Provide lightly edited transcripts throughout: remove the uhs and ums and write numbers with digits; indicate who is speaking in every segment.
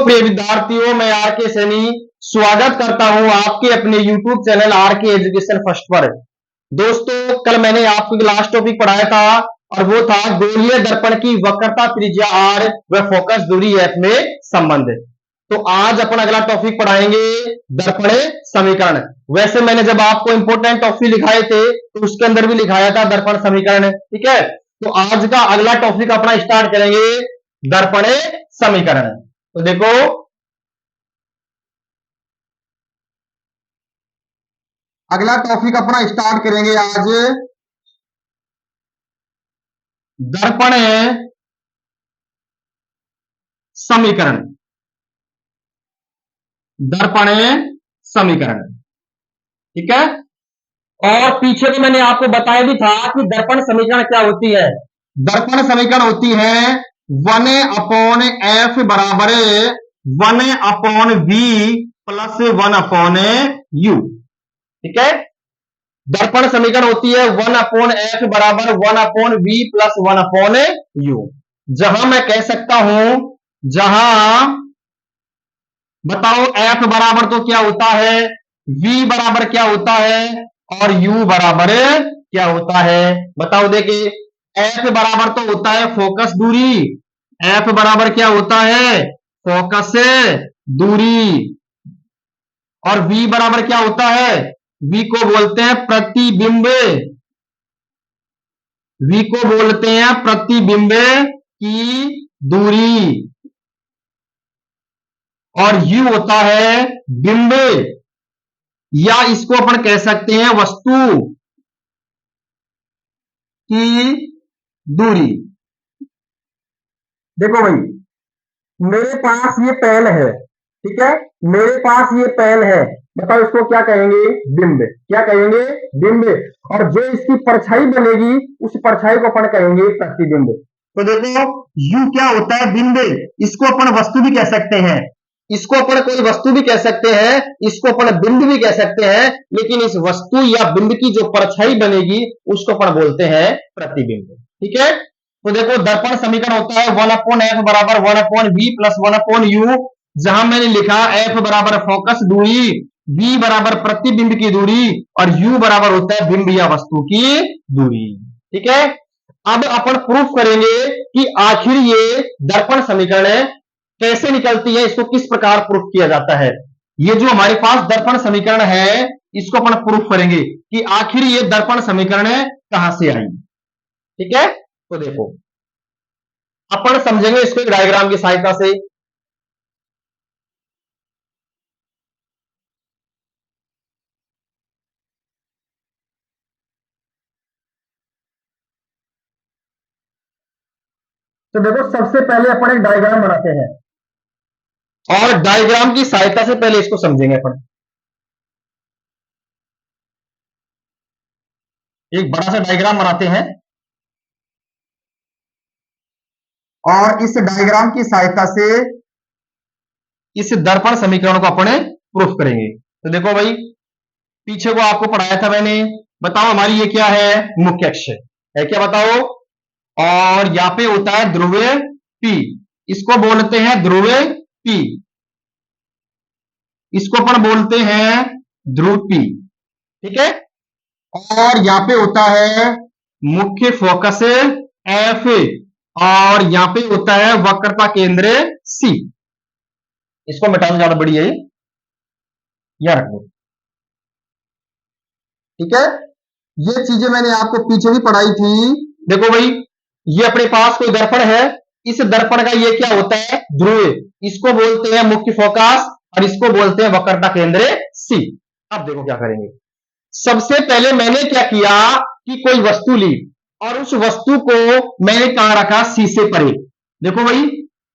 Speaker 1: प्रिय विद्यार्थियों, मैं आर के सैनी स्वागत करता हूं आपके अपने YouTube चैनल आर के एजुकेशन फर्स्ट पर। दोस्तों, कल मैंने आपको लास्ट टॉपिक पढ़ाया था और वो था गोलीय दर्पण की वक्रता त्रिज्या आर व फोकस दूरी एफ में संबंध। तो आज अपन अगला टॉपिक पढ़ाएंगे दर्पण समीकरण। वैसे मैंने जब आपको इंपोर्टेंट टॉपिक लिखाए थे तो उसके अंदर भी लिखाया था दर्पण समीकरण, ठीक है। तो आज का अगला टॉपिक अपना स्टार्ट करेंगे दर्पण समीकरण। तो देखो, अगला टॉपिक अपना स्टार्ट करेंगे आज दर्पण समीकरण। दर्पण समीकरण, ठीक है। और पीछे तो मैंने आपको बताया भी था कि दर्पण समीकरण क्या होती है। दर्पण समीकरण होती है 1/f बराबर 1/v प्लस 1/u, ठीक है। दर्पण समीकरण होती है 1/f बराबर 1/v प्लस 1/u। जहां मैं कह सकता हूं, जहां बताओ f बराबर तो क्या होता है, v बराबर क्या होता है और u बराबर क्या होता है। बताओ, देखिए f बराबर तो होता है फोकस दूरी। f बराबर क्या होता है, फोकस दूरी। और v बराबर क्या होता है, v को बोलते हैं प्रतिबिंब। v को बोलते हैं प्रतिबिंब की दूरी। और u होता है बिंब, या इसको अपन कह सकते हैं वस्तु की दूरी। देखो भाई, मेरे पास ये पैल है, ठीक है। मेरे पास ये पैल है, बताओ इसको क्या कहेंगे, बिंब। क्या कहेंगे, बिंब। और जो इसकी परछाई बनेगी उस परछाई को अपन कहेंगे प्रतिबिंब। तो देखो, यू क्या होता है, बिंब। इसको अपन वस्तु भी कह सकते हैं, इसको अपन कोई वस्तु भी कह सकते हैं, इसको अपन बिंब भी कह सकते हैं, लेकिन इस वस्तु या बिंब की जो परछाई बनेगी उसको अपन बोलते हैं प्रतिबिंब, ठीक है। तो देखो, दर्पण समीकरण होता है 1/f बराबर 1/v प्लस 1/u। जहां मैंने लिखा f बराबर फोकस दूरी, v बराबर प्रतिबिंब की दूरी और u बराबर होता है बिंब या वस्तु की दूरी, ठीक है। अब अपन प्रूफ करेंगे कि आखिर ये दर्पण समीकरण कैसे निकलती है, इसको किस प्रकार प्रूफ किया जाता है। ये जो हमारे पास दर्पण समीकरण है, इसको अपन प्रूफ करेंगे कि आखिर ये दर्पण समीकरण कहां से आई, ठीक है। तो देखो, अपन समझेंगे इसको एक डायग्राम की सहायता से। तो देखो, सबसे पहले अपन एक डायग्राम बनाते हैं और डायग्राम की सहायता से पहले इसको समझेंगे अपन। एक बड़ा सा डायग्राम बनाते हैं और इस डायग्राम की सहायता से इस दर्पण समीकरण को अपन प्रूफ करेंगे। तो देखो भाई, पीछे को आपको पढ़ाया था मैंने। बताओ, हमारी ये क्या है, मुख्य अक्ष है क्या, बताओ। और यहां पे होता है ध्रुवीय P, इसको बोलते हैं ध्रुवीय P, इसको अपन बोलते हैं ध्रुव P, ठीक है। और यहां पे होता है मुख्य फोकस F और यहां पे होता है वक्रता केंद्र C। इसको मिटाना ज्यादा बढ़िया है, यहां रखो, ठीक है। ये चीजें मैंने आपको पीछे भी पढ़ाई थी। देखो भाई, ये अपने पास कोई दर्पण है, इस दर्पण का ये क्या होता है, ध्रुव। इसको बोलते हैं मुख्य फोकस और इसको बोलते हैं वक्रता केंद्र सी। अब देखो क्या करेंगे। सबसे पहले मैंने क्या किया कि कोई वस्तु ली और उस वस्तु को मैंने कहां रखा, सी से परे। देखो भाई,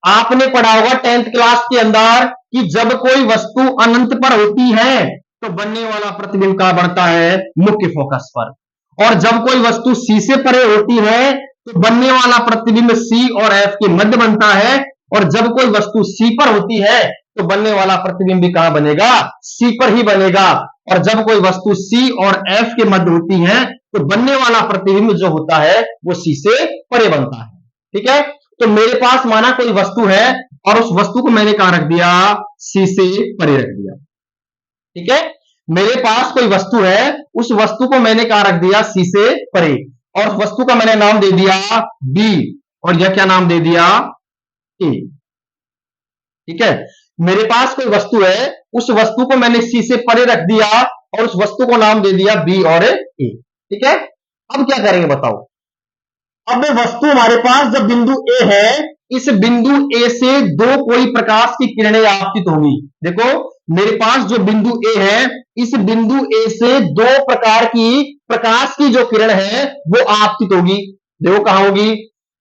Speaker 1: आपने पढ़ा होगा 10th क्लास के अंदर कि जब कोई वस्तु अनंत पर होती है तो बनने वाला प्रतिबिंब कहां बनता है, मुख्य फोकस पर। और जब कोई वस्तु सी से परे होती है तो बनने वाला प्रतिबिंब सी और एफ के मध्य बनता है। और जब कोई वस्तु सी पर होती है तो बनने वाला प्रतिबिंब भी कहां बनेगा, सी पर ही बनेगा। और जब कोई वस्तु सी और एफ के मध्य होती है तो बनने वाला प्रतिबिंब जो होता है वो सी से परे बनता है, ठीक है। तो मेरे पास माना कोई वस्तु है और उस वस्तु को मैंने कहां रख दिया, सी से परे रख दिया। ठीक है, मेरे पास कोई वस्तु है, उस वस्तु को मैंने कहां रख दिया, सी से परे, और उस वस्तु का मैंने नाम दे दिया बी, और यह क्या नाम दे दिया, ए। ठीक है, मेरे पास कोई वस्तु है, उस वस्तु को मैंने सी से परे रख दिया और उस वस्तु को नाम दे दिया बी और ए। ठीक है, अब क्या करेंगे बताओ। अब वस्तु हमारे पास जब बिंदु ए है, इस बिंदु ए से दो कोई प्रकाश की किरणें आपतित होंगी। देखो मेरे पास जो बिंदु ए है, इस बिंदु ए से दो प्रकार की प्रकाश की जो किरण है वो आपतित होगी। देखो कहां होगी,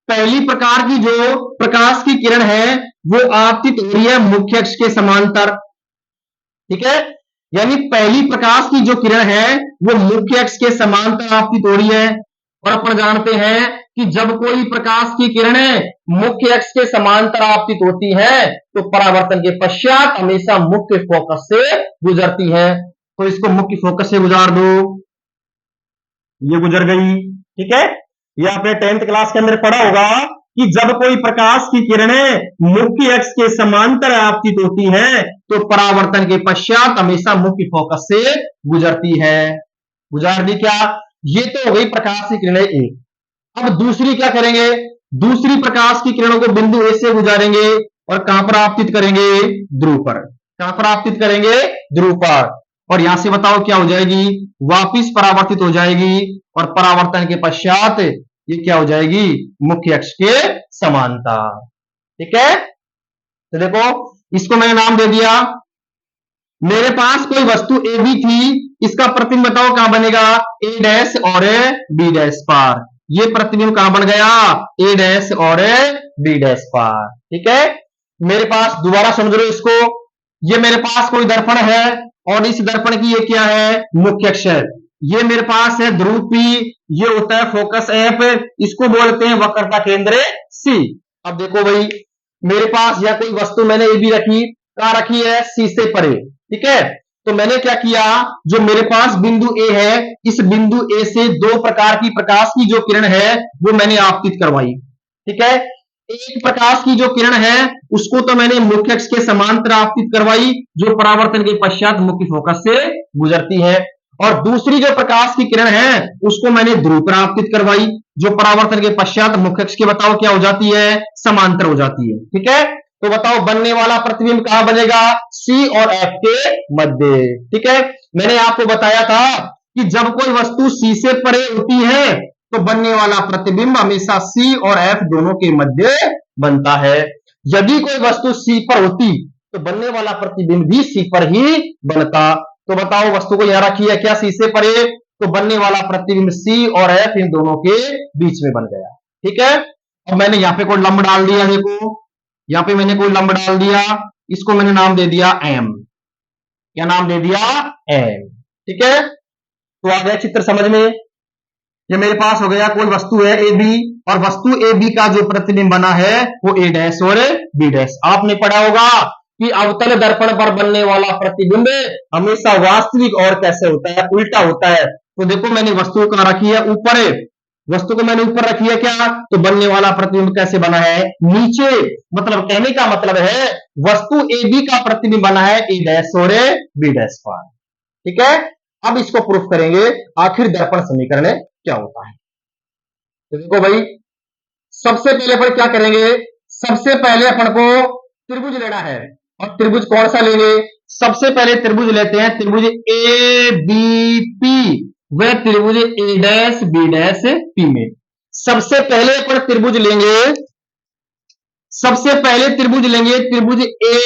Speaker 1: पहली प्रकार की जो प्रकाश की किरण है वो आपतित हो रही है मुख्य अक्ष के समांतर। ठीक है, यानी पहली प्रकाश की जो किरण है वो मुख्य अक्ष के समांतर आपतित हो रही है। और अपन जानते हैं कि जब कोई प्रकाश की किरणें मुख्य अक्ष के समांतर आपतित होती है तो परावर्तन के पश्चात हमेशा मुख्य फोकस से गुजरती है। तो इसको मुख्य फोकस से गुजार दो, ये गुजर गई। ठीक है, ये आपने 10th क्लास के अंदर पढ़ा होगा कि जब कोई प्रकाश की किरणें मुख्य अक्ष के समांतर आपतित होती हैं तो परावर्तन के पश्चात हमेशा मुख्य फोकस से गुजरती है। गुजार दी क्या, ये तो हो गई प्रकाश की किरणें एक। अब दूसरी क्या करेंगे, दूसरी प्रकाश की किरणों को बिंदु ए से गुजारेंगे और कहां पर आपतित करेंगे, ध्रुव पर। कहां पर आपतित करेंगे, ध्रुव पर। और यहां से बताओ क्या हो जाएगी, वापिस परावर्तित हो जाएगी और परावर्तन के पश्चात ये क्या हो जाएगी, मुख्य अक्ष के समांतर। ठीक है, तो देखो इसको मैंने नाम दे दिया, मेरे पास कोई वस्तु ए बी थी, इसका प्रतिबिंब बताओ कहां बनेगा, ए डैश और बी डैश पर। ये प्रतिबिंब कहां बन गया, ए डैश और बी डैश पर। ठीक है, मेरे पास दोबारा समझ लो इसको, ये मेरे पास कोई दर्पण है और इस दर्पण की ये क्या है, मुख्य अक्ष है। ये मेरे पास है ध्रुव पी, ये होता है फोकस एफ, इसको बोलते हैं वक्रता केंद्र सी। अब देखो भाई, मेरे पास यह कोई वस्तु मैंने ए बी रखी, कहां रखी है, सी से परे। ठीक है, तो मैंने क्या किया, जो मेरे पास बिंदु ए है, इस बिंदु ए से दो प्रकार की प्रकाश की जो किरण है वो मैंने आपतित करवाई। ठीक है, एक प्रकाश की जो किरण है उसको तो मैंने मुख्य अक्ष के समांतर आपतित करवाई, जो परावर्तन के पश्चात मुख्य फोकस से गुजरती है। और दूसरी जो प्रकाश की किरण है उसको मैंने ध्रुव पर आपतित करवाई, जो परावर्तन के पश्चात मुख्य अक्ष के बताओ क्या हो जाती है, समांतर हो जाती है। ठीक है, तो बताओ बनने वाला प्रतिबिंब कहां बनेगा, सी और एफ के मध्य। ठीक है, मैंने आपको बताया था कि जब कोई वस्तु सी से परे होती है तो बनने वाला प्रतिबिंब हमेशा सी और एफ दोनों के मध्य बनता है। यदि कोई वस्तु सी पर होती तो बनने वाला प्रतिबिंब भी सी पर ही बनता। तो बताओ वस्तु को यहां रखी है क्या, सी से परे, तो बनने वाला प्रतिबिंब सी और एफ इन दोनों के बीच में बन गया। ठीक है, अब मैंने यहां पे कोई लंब डाल दिया, देखो यहां पे मैंने कोई लंब डाल दिया, इसको मैंने नाम दे दिया एम। क्या नाम दे दिया, एम। ठीक है, तो आ गया चित्र समझ में। ये मेरे पास हो गया कोई वस्तु है ए बी, और वस्तु ए बी का जो प्रतिबिंब बना है वो ए डैश और बी डैश। आपने पढ़ा होगा कि अवतल दर्पण पर बनने वाला प्रतिबिंब हमेशा वास्तविक और कैसे होता है, उल्टा होता है। तो देखो मैंने वस्तु कहां रखी है, ऊपर है, वस्तु को मैंने ऊपर रखी है क्या, तो बनने वाला प्रतिबिंब कैसे बना है, नीचे। मतलब कहने का मतलब है वस्तु ए बी का प्रतिबिंब बना है ए डैश और बी डैश पर। ठीक है, अब इसको प्रूफ करेंगे आखिर दर्पण समीकरण क्या होता है। तो देखो भाई, सबसे पहले अपन क्या करेंगे, सबसे पहले अपन को त्रिभुज लेना है। और त्रिभुज कौन सा लेंगे, सबसे पहले त्रिभुज लेते हैं त्रिभुज ए बी पी, वह त्रिभुज ए डैश बी डैश पी में। सबसे पहले अपन त्रिभुज लेंगे, सबसे पहले त्रिभुज लेंगे त्रिभुज ए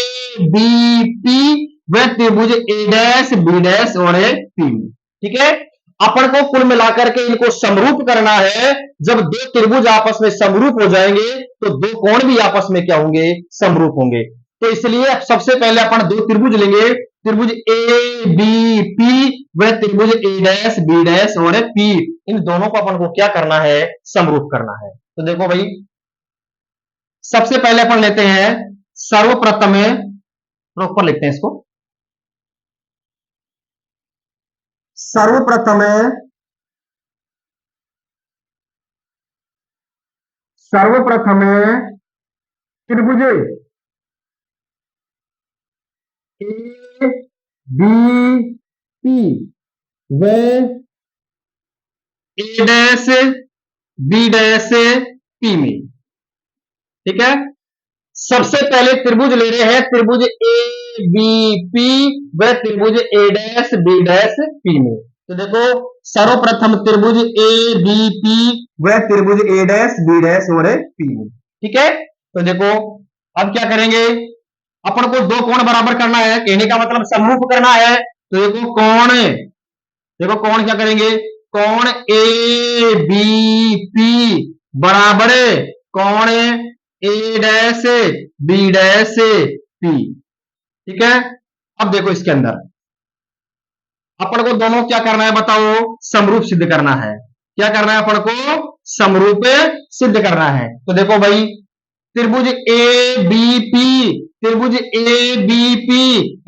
Speaker 1: बी पी, वह त्रिभुज ए डैश बी डैश और पी में। ठीक है, अपन को कुल मिलाकर के इनको समरूप करना है। जब दो त्रिभुज आपस में समरूप हो जाएंगे तो दो कोण भी आपस में क्या होंगे, समरूप होंगे। तो इसलिए सबसे पहले अपन दो त्रिभुज लेंगे, त्रिभुज ए बी पी, वह त्रिभुज ए डैश बी डैश और पी, इन दोनों को अपन को क्या करना है, समरूप करना है। तो देखो भाई, सबसे पहले अपन लेते हैं सर्वप्रथम, ऊपर लिखते हैं इसको, सर्वप्रथम सर्वप्रथम त्रिभुज ए बी पी व ए डैश बी डैश पी में, ठीक है। सबसे पहले त्रिभुज ले रहे हैं, त्रिभुज ए बी पी व त्रिभुज ए डैश बी डैश पी में। तो देखो सर्वप्रथम त्रिभुज ए बी पी व त्रिभुज ए डैश बी डैश और पी में, ठीक है। तो देखो अब क्या करेंगे, अपन को दो कोण बराबर करना है, कहने का मतलब समरूप करना है। तो देखो कोण, देखो कोण क्या करेंगे, कोण ए बी पी बराबर कोण ए डैश बी डैश पी, ठीक है। अब देखो इसके अंदर अपन को दोनों क्या करना है बताओ, समरूप सिद्ध करना है। क्या करना है अपन को, समरूप सिद्ध करना है। तो देखो भाई त्रिभुज ए बी पी, त्रिभुज ए बी पी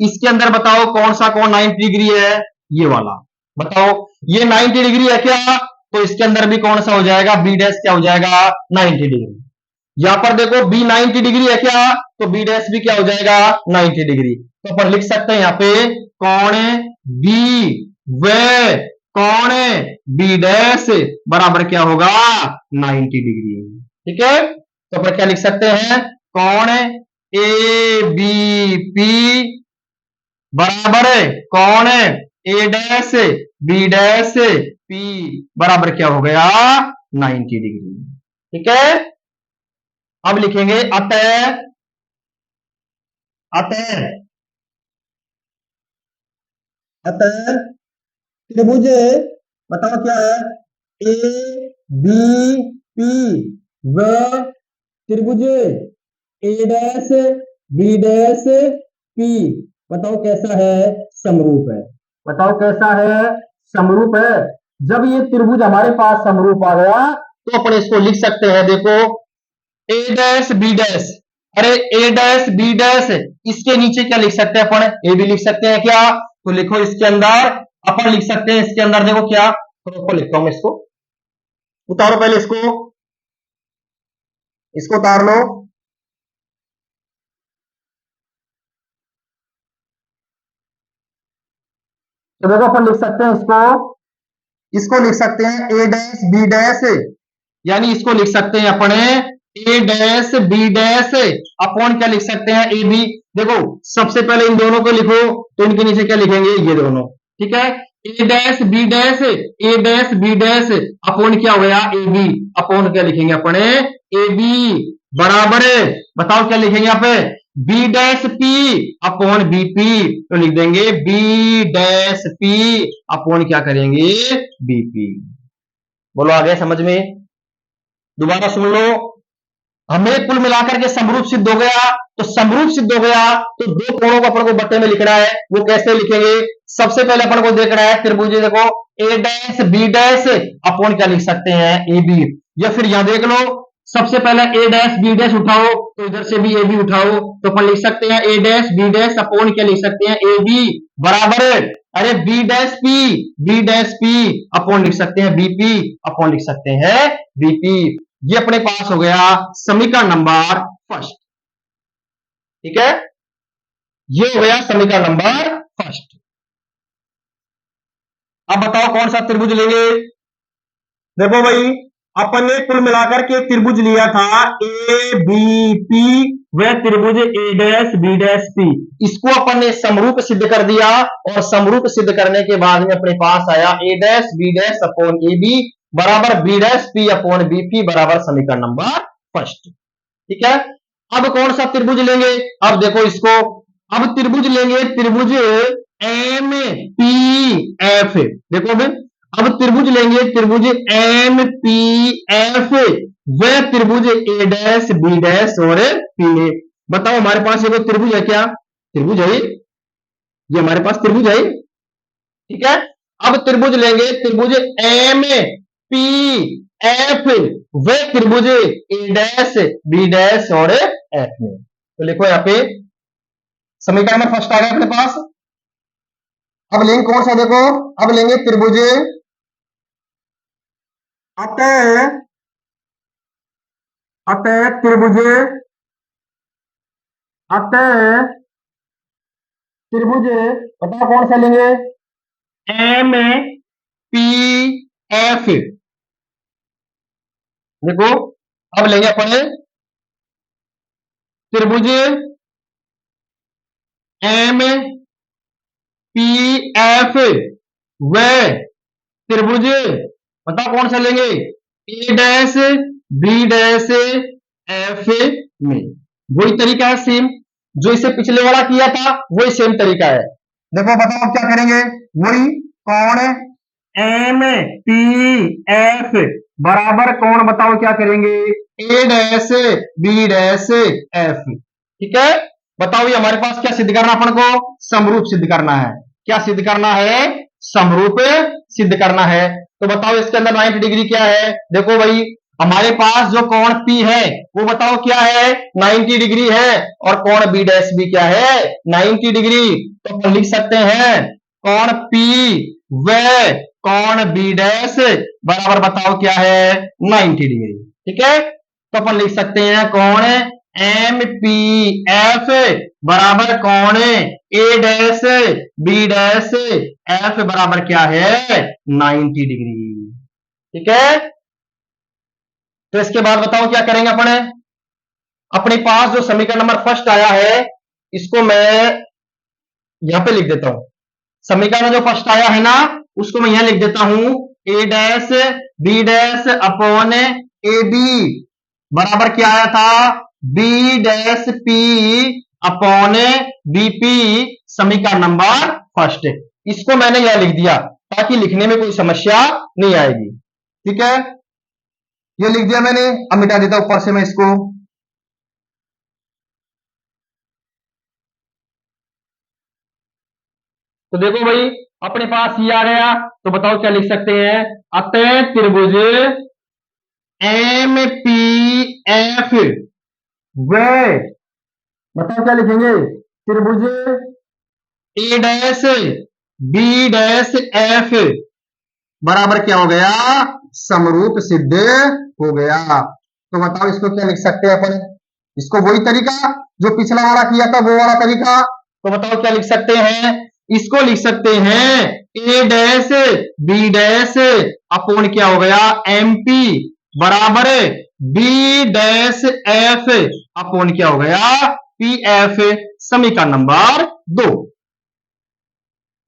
Speaker 1: इसके अंदर बताओ कौन सा कोण 90 डिग्री है, ये वाला। बताओ ये 90 डिग्री है क्या, तो इसके अंदर भी कौन सा हो जाएगा, बी डैश क्या हो जाएगा 90 डिग्री। यहां पर देखो बी 90 डिग्री है क्या, तो बी डैश भी क्या हो जाएगा 90 डिग्री। तो अपन लिख सकते हैं यहां पे कोण बी व कोण बी डैश बराबर क्या होगा 90 डिग्री, ठीक है। तो अपन क्या लिख सकते हैं, कोण ए बी पी बराबर कोण ए डैश बी डैश पी बराबर क्या हो गया 90 डिग्री, ठीक है। अब लिखेंगे अतः, अतः अतः त्रिभुज बताओ क्या है, ए बी पी व त्रिभुज ए डैश बी डैश पी बताओ कैसा है, समरूप है। बताओ कैसा है, समरूप है। जब ये त्रिभुज हमारे पास समरूप आ गया तो अपन इसको लिख सकते हैं, देखो ए डैश बी डैश, अरे ए डैश बी डैश इसके नीचे क्या लिख सकते हैं अपन, ए भी लिख सकते हैं क्या, तो लिखो इसके अंदर अपन लिख सकते हैं, इसके अंदर देखो क्या, तो लिखता हूं मैं इसको, उतारो पहले इसको उतार लो। तो देखो अपन लिख सकते हैं इसको लिख सकते हैं ए डैश बी डैश, यानी इसको लिख सकते हैं अपने ए डैश बी डैश अपॉन क्या लिख सकते हैं ए बी। देखो सबसे पहले इन दोनों को लिखो, तो इनके नीचे क्या लिखेंगे, ये दोनों, ठीक है। A dash B dash, A dash B dash upon क्या हो गया ए बी, अपॉन क्या लिखेंगे अपने ए बी बराबर, बताओ क्या लिखेंगे यहाँ पे, B dash P upon B P, तो लिख देंगे बी डैश पी अपॉन क्या करेंगे बी पी। बोलो आ गया समझ में, दोबारा सुन लो। हमें कुल मिलाकर के समरूप सिद्ध हो गया, तो समरूप सिद्ध हो गया तो दो कोणों को अपन को बट्टे में लिखना है, वो कैसे लिखेंगे, सबसे पहले अपन को देखना है त्रिभुज, देखो A dash B dash upon क्या लिख सकते हैं ए बी, या फिर यहां देख लो सबसे पहले ए डैश बी डैश उठाओ तो इधर से भी ए बी उठाओ, तो अपन लिख सकते हैं ए डैश बी डैश अपॉन क्या लिख सकते हैं ए बी बराबर, अरे बी डैश पी अपॉन लिख सकते हैं बीपी अपॉन लिख सकते हैं बीपी। ये अपने पास हो गया समीकरण नंबर फर्स्ट, ठीक है। ये हो गया समीकरण नंबर फर्स्ट। अब बताओ कौन सा त्रिभुज लेंगे, देखो भाई अपन ने कुल मिलाकर के त्रिभुज लिया था ए बी पी व त्रिभुज ए डैश बी डैश पी, इसको अपन ने समरूप सिद्ध कर दिया, और समरूप सिद्ध करने के बाद में अपने पास आया A dash B dash upon A B बराबर B dash P upon B P बराबर समीकरण नंबर फर्स्ट, ठीक है। अब कौन सा त्रिभुज लेंगे, अब देखो इसको, अब त्रिभुज लेंगे त्रिभुज एम पी एफ, देखो भाई अब त्रिभुज लेंगे त्रिभुज एम पी एफ व त्रिभुज ए डैश बी डैश और पी ए। बताओ हमारे पास ये कोई त्रिभुज है क्या, त्रिभुज है ये हमारे पास त्रिभुज है, ठीक है। अब त्रिभुज लेंगे त्रिभुज एम पी एफ व त्रिभुज ए डैश बी डैश और एफ में, तो लिखो यहां पे समीकरण में फर्स्ट आ गया अपने पास। अब लेंगे कौन सा, देखो अब लेंगे त्रिभुज अतः, अतः त्रिभुज अतः त्रिभुज बताओ कौन सा लेंगे, एम पी एफ। देखो अब लेंगे अपन त्रिभुज एम पी एफ व त्रिभुज बताओ कौन सा लेंगे, ए डैश बी डैश एफ में। वही तरीका है सेम जो इसे पिछले वाला किया था, वही सेम तरीका है। देखो बताओ क्या करेंगे, वही कौन एम पी एफ बराबर कौन, बताओ क्या करेंगे, ए डैश बी डैश एफ। ठीक है, बताओ ये हमारे पास क्या सिद्ध करना, अपन को समरूप सिद्ध करना है। क्या सिद्ध करना है, समरूप सिद्ध करना है। तो बताओ इसके अंदर 90 डिग्री क्या है, देखो भाई हमारे पास जो कोण P है वो बताओ क्या है, 90 डिग्री है, और कोण B डैश भी क्या है, 90 डिग्री। तो अपन लिख सकते हैं कोण P व कोण B डैश बराबर बताओ क्या है, 90 डिग्री। ठीक है, तो अपन लिख सकते हैं कोण एम पी एफ बराबर कोण ए डैश बी डैश एफ बराबर क्या है, 90 डिग्री। ठीक है, तो इसके बाद बताओ क्या करेंगे अपन, अपने पास जो समीकरण नंबर फर्स्ट आया है इसको मैं यहां पे लिख देता हूं। समीकरण जो फर्स्ट आया है ना उसको मैं यहां लिख देता हूं, A dash B dash upon A B बराबर क्या आया था, B dash P upon BP, समीकरण नंबर फर्स्ट। इसको मैंने यह लिख दिया ताकि लिखने में कोई समस्या नहीं आएगी। ठीक है, ये लिख दिया मैंने, अब मिटा देता ऊपर से मैं इसको। तो देखो भाई अपने पास ये आ गया, तो बताओ क्या लिख सकते हैं, अतः त्रिभुज एम पी एफ व बताओ क्या लिखेंगे, त्रिभुज ए डैश बी डैश एफ बराबर क्या हो गया, समरूप सिद्ध हो गया। तो बताओ इसको क्या लिख सकते हैं अपन, इसको वही तरीका जो पिछला वाला किया था वो वाला तरीका। तो बताओ क्या लिख सकते हैं, इसको लिख सकते हैं ए डैश बी डैश अपोन क्या हो गया, एमपी बराबर बी डैश एफ अपोन क्या हो गया, पी एफ, समीकरण नंबर 2।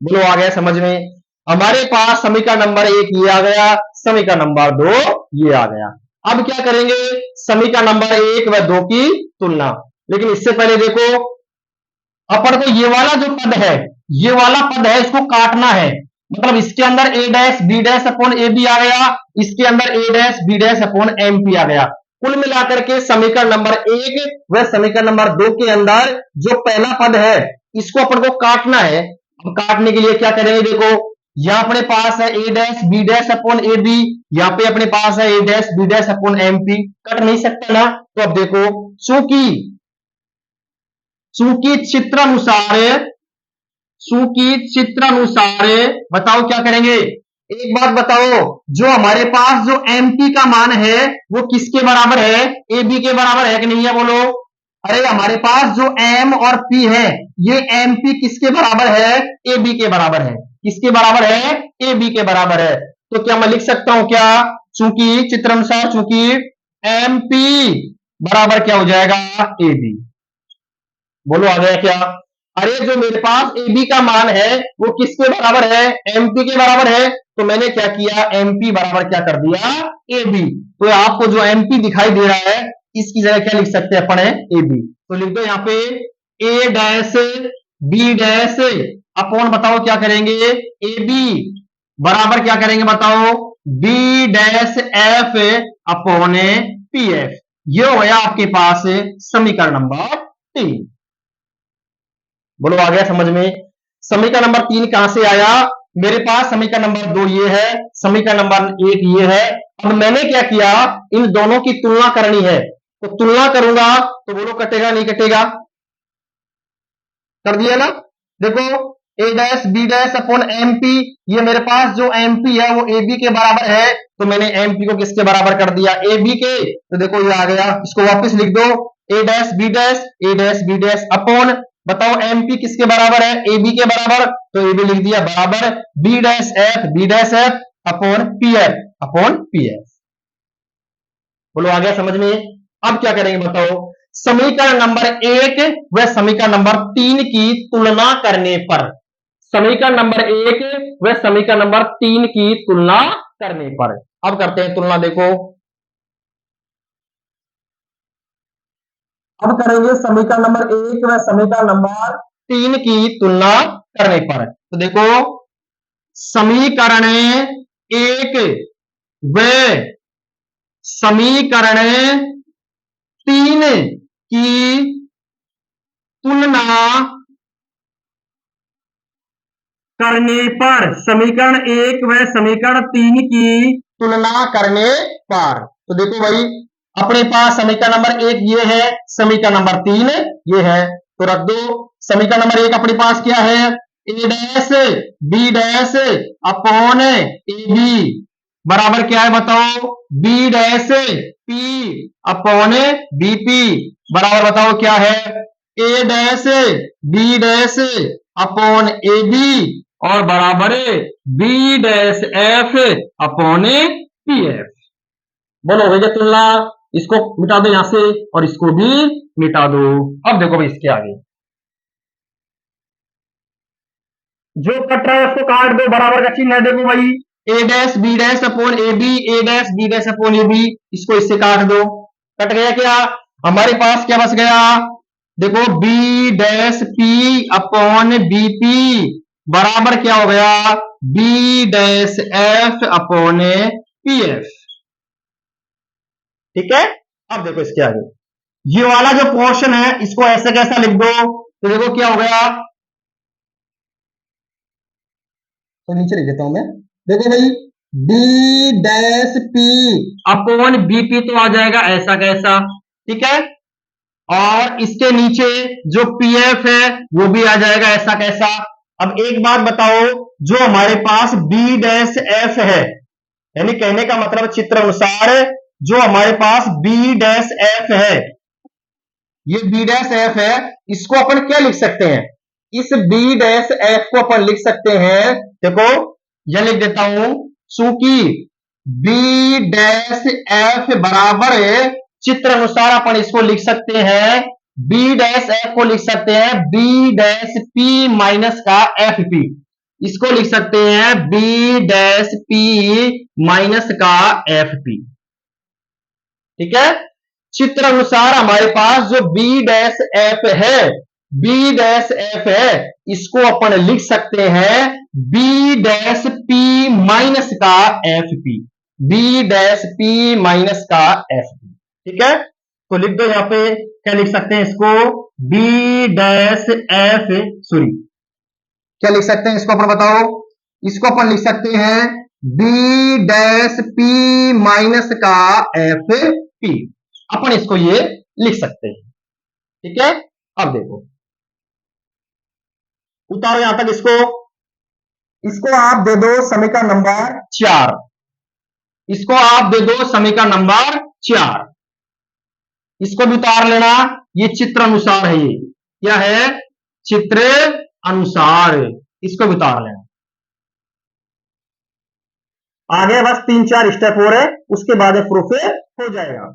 Speaker 1: बोलो आ गया समझ में, हमारे पास समीकरण नंबर 1 ये आ गया, समीकरण नंबर 2 ये आ गया। अब क्या करेंगे, समीकरण नंबर 1 व 2 की तुलना। लेकिन इससे पहले देखो अपन को ये वाला जो पद है, ये वाला पद है इसको काटना है। मतलब इसके अंदर A dash B dash upon A B आ गया, इसके अंदर A dash B dash upon M P आ गया। कुल मिलाकर के समीकरण नंबर 1 व समीकरण नंबर 2 के अंदर जो पहला पद है इसको अपन को काटना है। अब काटने के लिए क्या करेंगे, देखो यहां अपने पास है A dash B dash upon A B, यहां पे अपने पास है A dash B dash upon M P, cut नहीं सकता ना। तो अब देखो चूंकि चूंकि चित्रानुसार बताओ क्या करेंगे, एक बात बताओ, जो हमारे पास जो एमपी का मान है वो किसके बराबर है, ए बी के बराबर है कि नहीं है, बोलो। अरे हमारे पास जो एम और पी है ये एमपी किसके बराबर है, ए बी के बराबर है। किसके बराबर है, ए बी के बराबर है। तो क्या मैं लिख सकता हूं क्या, चूंकि चित्रानुसार चूंकि एमपी बराबर क्या हो जाएगा, ए बी। बोलो आ गया क्या, अरे जो मेरे पास ए बी का मान है वो किसके बराबर है, एमपी के बराबर है। तो मैंने क्या किया, एमपी बराबर क्या कर दिया, ए बी। तो आपको जो एमपी दिखाई दे रहा है इसकी जगह क्या लिख सकते हैं अपन, है ए बी। तो लिख दो यहाँ पे A dash B dash upon बताओ क्या करेंगे, ए बी बराबर क्या करेंगे बताओ, B dash F upon P F. ये हो गया आपके पास समीकरण नंबर 3। बोलो आ गया समझ में, समीकरण नंबर 3 कहां से आया, मेरे पास समीकरण नंबर 2 ये है, समीकरण नंबर 1 ये है। अब मैंने क्या किया, इन दोनों की तुलना करनी है। तो तुलना करूंगा तो बोलो कटेगा नहीं कटेगा, कर दिया ना। देखो A dash B dash upon M P, ये मेरे पास जो एम पी है वो ए बी के बराबर है, तो मैंने एम पी को किसके बराबर कर दिया, ए बी के। तो देखो ये आ गया, इसको वापस लिख दो, ए डैश बी डैश अपॉन, बताओ एमपी किसके बराबर है, ए बी के बराबर, तो ए बी लिख दिया बराबर B dash F upon P F. बोलो आ गया समझ में। अब क्या करेंगे बताओ, समीकरण नंबर 1 व समीकरण नंबर 3 की तुलना करने पर, समीकरण नंबर 1 व समीकरण नंबर 3 की तुलना करने पर, अब करते हैं तुलना। देखो अब करेंगे समीकरण नंबर 1 व समीकरण नंबर 3 की तुलना करने पर। तो देखो समीकरण 1 व समीकरण 3 की तुलना करने पर, समीकरण 1 व समीकरण 3 की तुलना करने पर, तो देखो भाई अपने पास समीकरण नंबर 1 ये है, समीकरण नंबर 3 ये है, तो रख दो। समीकरण नंबर 1 अपने पास क्या है, A dash B dash upon A B बराबर क्या है बताओ, B dash P upon B P बराबर बताओ क्या है, A dash B dash upon A B और बराबर B dash F upon P F. बोलो हो गया तुलना। इसको मिटा दो यहां से और इसको भी मिटा दो। अब देखो भाई इसके आगे जो कट रहा है उसको काट दो, बराबर का चिन्ह है, देखो भाई A dash B dash upon A B, A dash B dash upon A B, इसको इससे काट दो। कट गया क्या, हमारे पास क्या बच गया, देखो B dash P upon B P बराबर क्या हो गया, B dash F upon P F. ठीक है। अब देखो इसके आगे ये वाला जो पोर्शन है इसको ऐसे कैसा लिख दो, तो देखो क्या हो गया, तो नीचे लिख देता हूं मैं, देखो भाई B dash P upon B P तो आ जाएगा ऐसा कैसा, ठीक है, और इसके नीचे जो पी एफ है वो भी आ जाएगा ऐसा कैसा। अब एक बात बताओ, जो हमारे पास बी डैश एफ है, यानी कहने का मतलब चित्र अनुसार जो हमारे पास बी डैश एफ है, ये बी डैश एफ है, इसको अपन क्या लिख सकते हैं, इस बी डैश एफ को अपन लिख सकते हैं, देखो यह लिख देता हूं, चूंकि बी डैश एफ बराबर चित्र अनुसार अपन इसको लिख सकते हैं, बी डैश एफ को लिख सकते हैं बी डैश पी माइनस का एफ पी, इसको लिख सकते हैं बी डैश पी माइनस का एफ पी। ठीक है, चित्र अनुसार हमारे पास जो बी डैश एफ है, बी डैश एफ है, इसको अपन लिख सकते हैं बी डैश पी माइनस का F P, B dash P minus का एफ पी। ठीक है, तो लिख दो यहां पे, क्या लिख सकते हैं इसको, बी डैश एफ, सॉरी क्या लिख सकते हैं इसको अपन बताओ, इसको अपन लिख सकते हैं बी डैश पी माइनस का एफ पी, अपन इसको ये लिख सकते हैं। ठीक है, अब देखो उतारो यहां तक इसको, इसको आप दे दो समीकरण नंबर 4, इसको आप दे दो समीकरण नंबर 4, इसको भी उतार लेना, ये चित्र अनुसार है, ये क्या है, चित्र अनुसार, इसको भी उतार लेना। आगे बस 3-4 स्टेप हो रहे, उसके बाद प्रूफ हो जाएगा।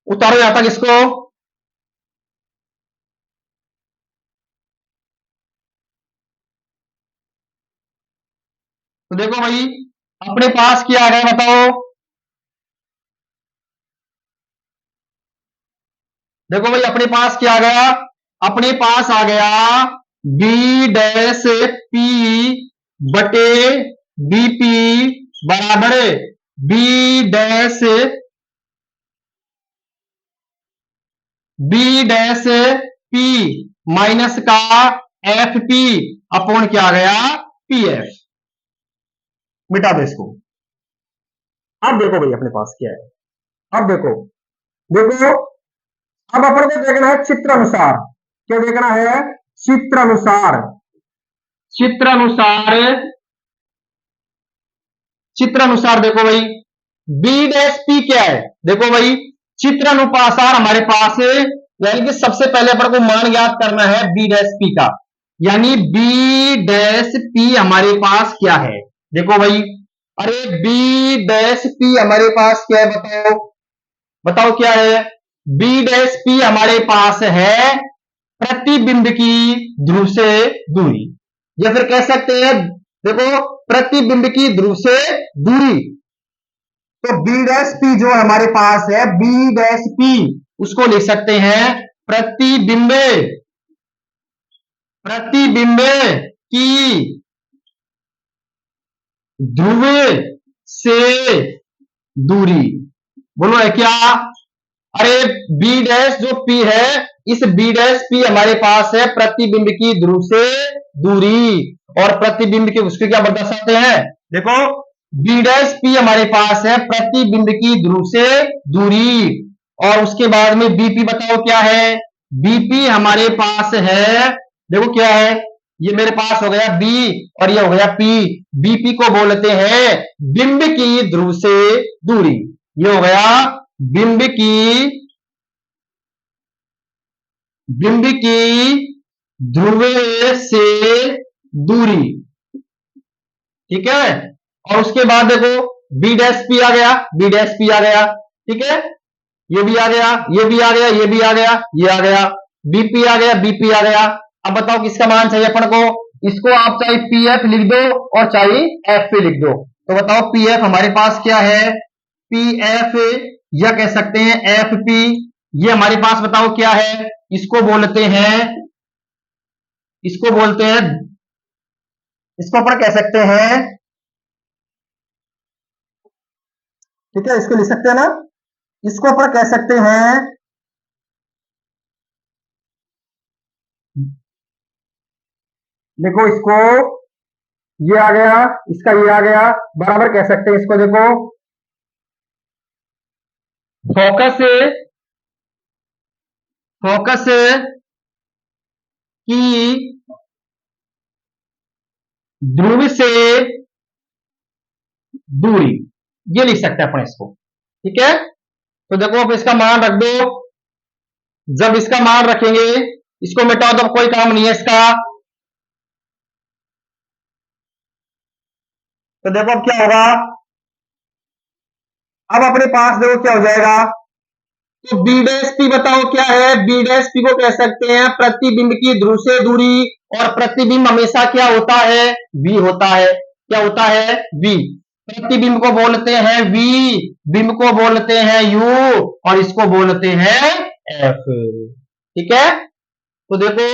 Speaker 1: उतारो यहां तक इसको, तो देखो भाई अपने पास क्या आ गया बताओ, देखो भाई अपने पास क्या आ गया, अपने पास आ गया बी डैश पी बटे बीपी बराबर बी डैश पी माइनस का एफ पी अपॉन क्या आ गया, पी एफ। मिटा दो इसको। अब देखो भाई अपने पास क्या है, अब देखो देखो अब अपन को देखना है चित्र अनुसार, क्या देखना है, चित्र अनुसार, चित्र अनुसार, चित्र अनुसार देखो भाई बी डैश पी क्या है? देखो भाई, चित्र अनुपासार हमारे पास है, यानी कि सबसे पहले अपन को मान ज्ञात करना है बी डैश पी का, यानी बी डैश पी हमारे पास क्या है? देखो भाई, अरे बी डैश पी हमारे पास क्या है? बताओ बताओ क्या है? बी डैश पी हमारे पास है प्रतिबिंब की ध्रुव से दूरी, या फिर कह सकते हैं, देखो, प्रतिबिंब की ध्रुव से दूरी। तो बी डैश पी जो हमारे पास है, बी डैश पी, उसको लिख सकते हैं प्रतिबिंब, प्रतिबिंब की ध्रुव से दूरी। बोलो है क्या? अरे बी डैश जो पी है, इस बी डैश पी हमारे पास है प्रतिबिंब की ध्रुव से दूरी, और प्रतिबिंब के उसके क्या दर्शाते हैं? देखो, बी डैश पी हमारे पास है प्रतिबिंब की ध्रुव से दूरी, और उसके बाद में बीपी बताओ क्या है? बीपी हमारे पास है, देखो क्या है, ये मेरे पास हो गया बी और ये हो गया पी। बीपी को बोलते हैं बिंब की ध्रुव से दूरी, ये हो गया बिंब की ध्रुव से दूरी, ठीक है। और उसके बाद देखो, बी डैश पी आ गया, बी डैश पी आ गया, ठीक है, ये भी आ गया, ये भी आ गया, ये भी आ गया, ये आ गया, बीपी आ गया, बीपी आ गया। अब बताओ किसका मान चाहिए अपन को? इसको आप चाहे पी एफ लिख दो और चाहे एफ पी लिख दो। तो बताओ पी एफ हमारे पास क्या है? पी एफ, या कह सकते हैं एफ पी, ये हमारे पास बताओ क्या है? इसको बोलते हैं, इसको बोलते हैं, इसको अपन कह सकते हैं, ठीक है, इसको लिख सकते हैं ना, इसको अपन कह सकते हैं, देखो इसको, ये आ गया, इसका ये आ गया, बराबर कह सकते हैं इसको। देखो, फोकस, फोकस की ध्रुव से दूरी, ये लिख सकते हैं अपन इसको, ठीक है। तो देखो, अब इसका मान रख दो, जब इसका मान रखेंगे, इसको मिटाओ तो कोई काम नहीं है इसका। तो देखो अब क्या होगा, अब अपने पास देखो क्या हो जाएगा। तो बी डैश पी बताओ क्या है? बी डैश पी को कह सकते हैं प्रतिबिंब की ध्रुव से दूरी, और प्रतिबिंब हमेशा क्या होता है? वी होता है। क्या होता है? वी। प्रतिबिंब को बोलते हैं वी, बिंब को बोलते हैं यू, और इसको बोलते हैं एफ, ठीक है। तो देखो,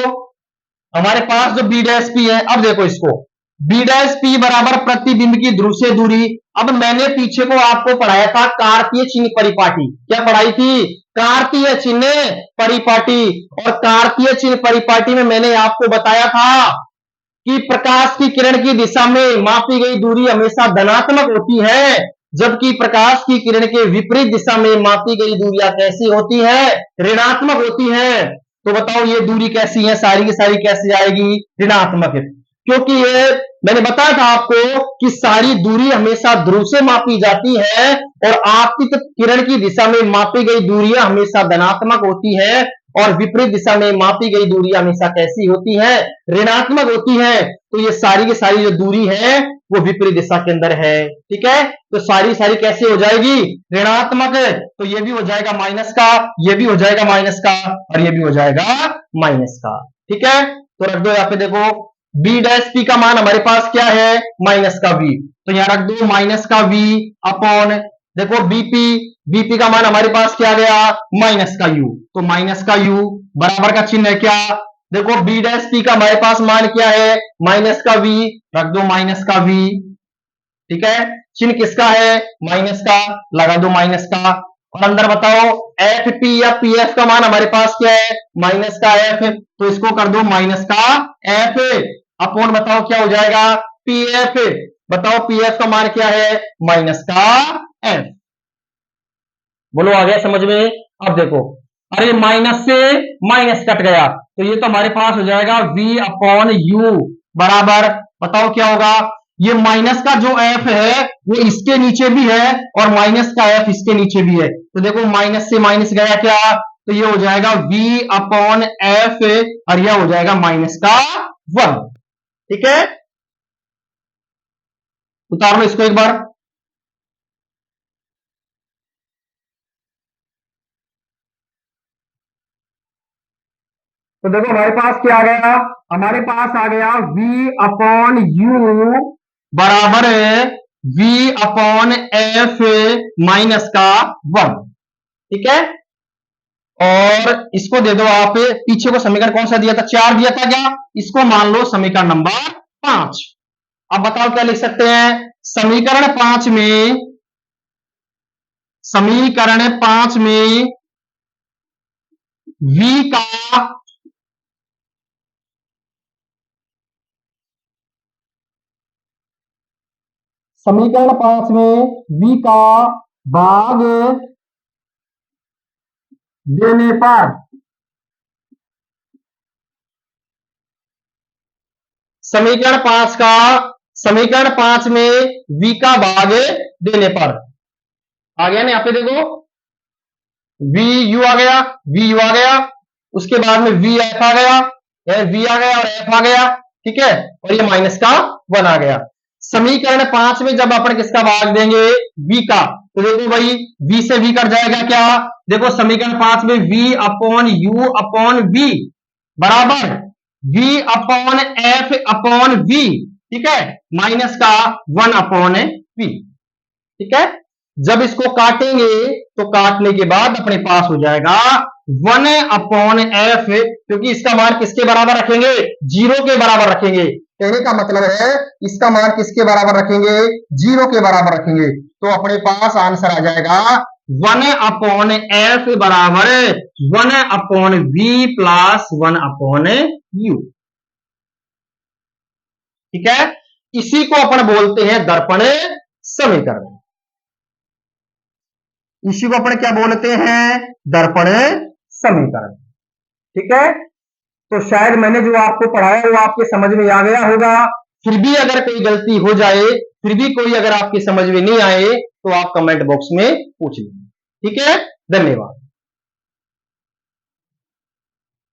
Speaker 1: हमारे पास जो बी डैश पी है, अब देखो इसको, बी डैश पी बराबर प्रतिबिंब की ध्रुव से दूरी। अब मैंने पीछे को आपको पढ़ाया था कार्तीय चिन्ह परिपाटी, क्या पढ़ाई थी? कार्तीय चिन्ह परिपाटी, और कार्तीय चिन्ह परिपाटी में मैंने आपको बताया था कि प्रकाश की किरण की दिशा में मापी गई दूरी हमेशा धनात्मक होती है, जबकि प्रकाश की किरण के विपरीत दिशा में मापी गई दूरियां कैसी होती है? ऋणात्मक होती है। तो बताओ ये दूरी कैसी है? सारी की सारी कैसी आएगी? ऋणात्मक है, क्योंकि ये मैंने बताया था आपको कि सारी दूरी हमेशा ध्रुव से मापी जाती है, और आपतित किरण की दिशा में मापी गई दूरियां हमेशा धनात्मक होती है, और विपरीत दिशा में मापी गई दूरी हमेशा कैसी होती है? ऋणात्मक होती है। तो ये सारी की सारी जो दूरी है वो विपरीत दिशा के अंदर है, ठीक है। तो सारी सारी कैसे हो जाएगी? ऋणात्मक। तो ये भी हो जाएगा माइनस का, ये भी हो जाएगा माइनस का, और ये भी हो जाएगा माइनस का, ठीक है। तो रख दो यहाँ पे, देखो बी डैश पी का मान हमारे पास क्या है? माइनस का वी, तो यहां रख दो माइनस का वी अपॉन, देखो बीपी, बीपी का मान हमारे पास क्या गया? माइनस का यू, तो माइनस का यू बराबर का चिन्ह है क्या? देखो बी डैश पी का हमारे पास मान क्या है? माइनस का वी, रख दो माइनस का वी, ठीक है। चिन्ह किसका है? माइनस का, लगा दो माइनस का। और अंदर बताओ एफ पी या पी एफ का मान हमारे पास क्या है? माइनस का एफ, तो इसको कर दो माइनस का एफ अपॉन, बताओ क्या हो जाएगा? P F. बताओ पी एफ का मान क्या है? माइनस का एफ। बोलो आ गया समझ में? अब देखो, अरे माइनस से माइनस कट गया, तो ये तो हमारे पास हो जाएगा v अपॉन यू बराबर, बताओ क्या होगा? ये माइनस का जो एफ है वो इसके नीचे भी है और माइनस का एफ इसके नीचे भी है। तो देखो माइनस से माइनस गया क्या, तो ये हो जाएगा v अपॉन एफ और यह हो जाएगा माइनस का 1। ठीक है, उतार लो इसको एक बार। तो देखो हमारे पास क्या आ गया, हमारे पास आ गया v अपॉन यू बराबर है v अपॉन एफ माइनस का 1। ठीक है, और इसको दे दो आप, पीछे को समीकरण कौन सा दिया था, 4 दिया था क्या, इसको मान लो समीकरण नंबर 5। अब बताओ क्या लिख सकते हैं, समीकरण 5 में, समीकरण 5 में v का समीकरण 5 में v का भाग देने पर समीकरण 5 में v का भाग देने पर आ गया ना, यहां पे देखो v u आ गया, v u आ गया, उसके बाद में v f आ गया, v आ गया और f आ गया। ठीक है, और ये माइनस का 1 आ गया। समीकरण 5 में जब अपन किसका भाग देंगे, v का, तो देखो भाई v से v कट जाएगा क्या, देखो समीकरण 5 में v upon u upon v बराबर v upon f upon v। ठीक है, माइनस का 1 अपॉन v। ठीक है, जब इसको काटेंगे तो काटने के बाद अपने पास हो जाएगा 1 अपॉन एफ, क्योंकि इसका मान किसके बराबर रखेंगे, 0 के बराबर रखेंगे। कहने का मतलब है इसका मान किसके बराबर रखेंगे, 0 के बराबर रखेंगे। तो अपने पास आंसर आ जाएगा 1 अपॉन एफ बराबर 1 upon V plus 1 upon U. ठीक है, इसी को अपन बोलते हैं दर्पण समीकरण। इसी को अपन क्या बोलते हैं, दर्पण समीकरण। ठीक है, तो शायद मैंने जो आपको पढ़ाया वो आपके समझ में आ गया होगा। फिर भी अगर कोई गलती हो जाए, फिर भी कोई अगर आपकी समझ में नहीं आए तो आप कमेंट बॉक्स में पूछ लें। ठीक है, धन्यवाद।